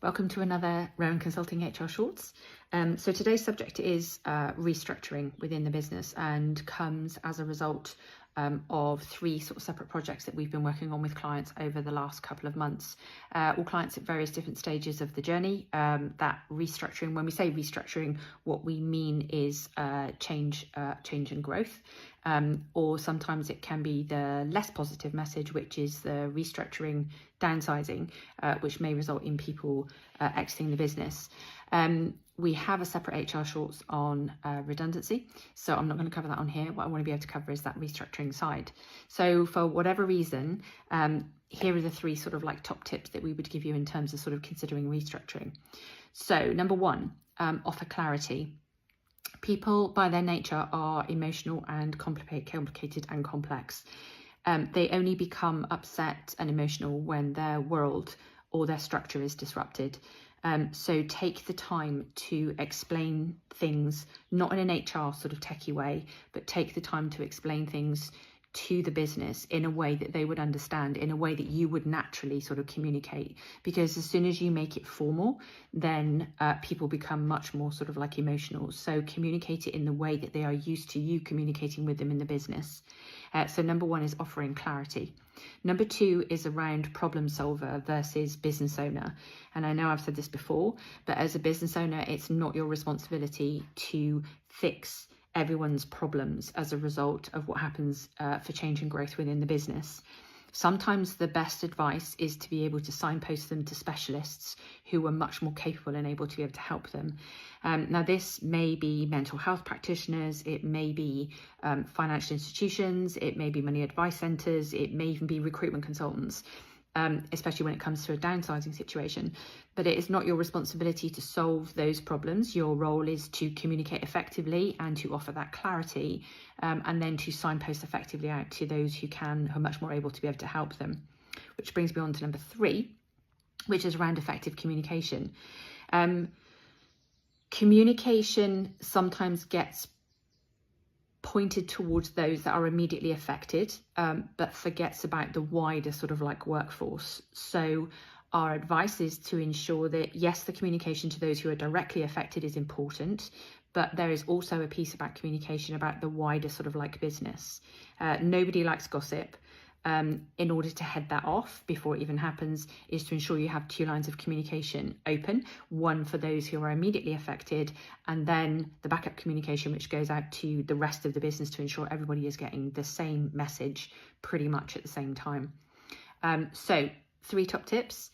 Welcome to another Rowan Consulting HR Shorts. So today's subject is restructuring within the business and comes as a result of three sort of separate projects that we've been working on with clients over the last couple of months. All clients at various different stages of the journey. That restructuring, when we say restructuring, what we mean is change and growth. Or sometimes it can be the less positive message, which is the restructuring, downsizing, which may result in people exiting the business. We have a separate HR shorts on redundancy, so I'm not going to cover that on here. What I want to be able to cover is that restructuring side. So for whatever reason, here are the three sort of like top tips that we would give you in terms of sort of considering restructuring. So number one, offer clarity. People by their nature are emotional and complicated and complex. They only become upset and emotional when their world or their structure is disrupted. So take the time to explain things, not in an HR sort of techie way, but take the time to explain things to the business in a way that they would understand, in a way that you would naturally sort of communicate. Because as soon as you make it formal, then people become much more sort of like emotional. So communicate it in the way that they are used to you communicating with them in the business. So number one is offering clarity. Number two is around problem solver versus business owner. And I know I've said this before, but as a business owner, it's not your responsibility to fix everyone's problems as a result of what happens for change and growth within the business. Sometimes the best advice is to be able to signpost them to specialists who are much more capable and able to be able to help them. Now, this may be mental health practitioners, it may be financial institutions, it may be money advice centres, it may even be recruitment consultants. Especially when it comes to a downsizing situation. But it is not your responsibility to solve those problems. Your role is to communicate effectively and to offer that clarity, and then to signpost effectively out to those who are much more able to be able to help them. Which brings me on to number three, which is around effective communication. Communication sometimes gets pointed towards those that are immediately affected, but forgets about the wider sort of like workforce. So our advice is to ensure that, yes, the communication to those who are directly affected is important, but there is also a piece about communication about the wider sort of like business. Nobody likes gossip. In order to head that off before it even happens is to ensure you have two lines of communication open, one for those who are immediately affected, and then the backup communication which goes out to the rest of the business to ensure everybody is getting the same message pretty much at the same time. So 3 top tips.